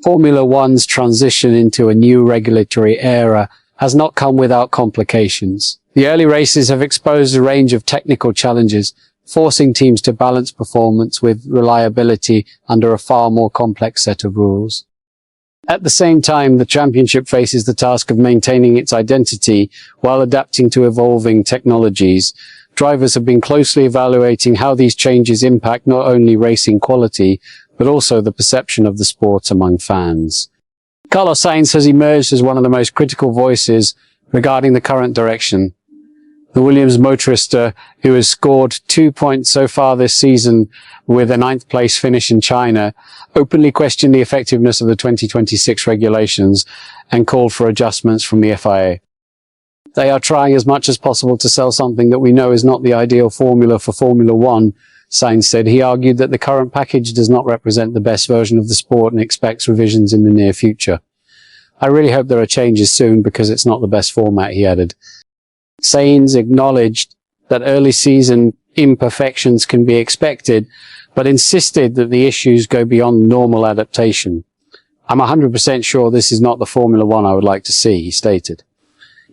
Formula One's transition into a new regulatory era has not come without complications. The early races have exposed a range of technical challenges, forcing teams to balance performance with reliability under a far more complex set of rules. At the same time, the championship faces the task of maintaining its identity while adapting to evolving technologies. Drivers have been closely evaluating how these changes impact not only racing quality, but also the perception of the sport among fans. Carlos Sainz has emerged as one of the most critical voices regarding the current direction. The Williams motorist, who has scored 2 points so far this season with a 9th place finish in China, openly questioned the effectiveness of the 2026 regulations and called for adjustments from the FIA. They are trying as much as possible to sell something that we know is not the ideal formula for Formula One, Sainz said. He argued that the current package does not represent the best version of the sport and expects revisions in the near future. I really hope there are changes soon because it's not the best format, he added. SAINZ acknowledged that early season imperfections can be expected, but insisted that the issues go beyond normal adaptation. I'm 100% sure this is not the Formula One I would like to see, he stated.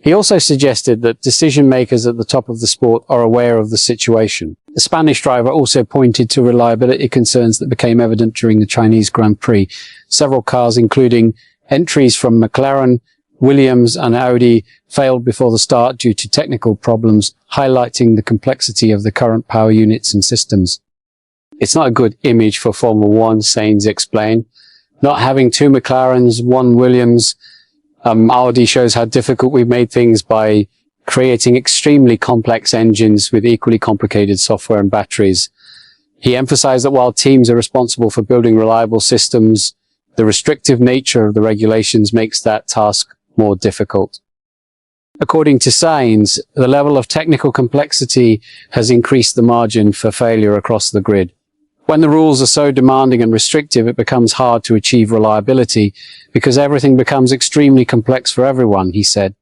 He also suggested that decision makers at the top of the sport are aware of the situation. The Spanish driver also pointed to reliability concerns that became evident during the Chinese Grand Prix. Several cars, including entries from McLaren, Williams and Audi, failed before the start due to technical problems, highlighting the complexity of the current power units and systems. It's not a good image for Formula One, Sainz explained. Not having 2 McLarens, 1 Williams, Audi shows how difficult we've made things by creating extremely complex engines with equally complicated software and batteries. He emphasized that while teams are responsible for building reliable systems, the restrictive nature of the regulations makes that task more difficult. According to Sainz, the level of technical complexity has increased the margin for failure across the grid. When the rules are so demanding and restrictive, it becomes hard to achieve reliability because everything becomes extremely complex for everyone, he said.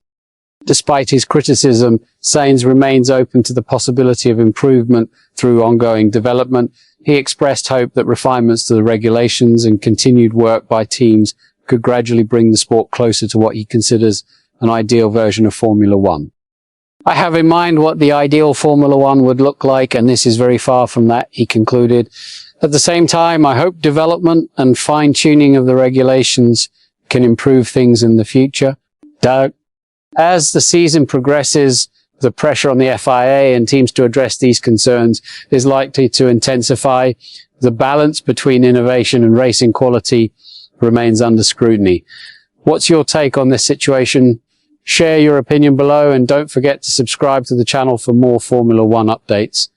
Despite his criticism, Sainz remains open to the possibility of improvement through ongoing development. He expressed hope that refinements to the regulations and continued work by teams could gradually bring the sport closer to what he considers an ideal version of Formula One. I have in mind what the ideal Formula One would look like, and this is very far from that, he concluded. At the same time, I hope development and fine-tuning of the regulations can improve things in the future. As the season progresses, the pressure on the FIA and teams to address these concerns is likely to intensify. The balance between innovation and racing quality remains under scrutiny. What's your take on this situation? Share your opinion below and don't forget to subscribe to the channel for more Formula One updates.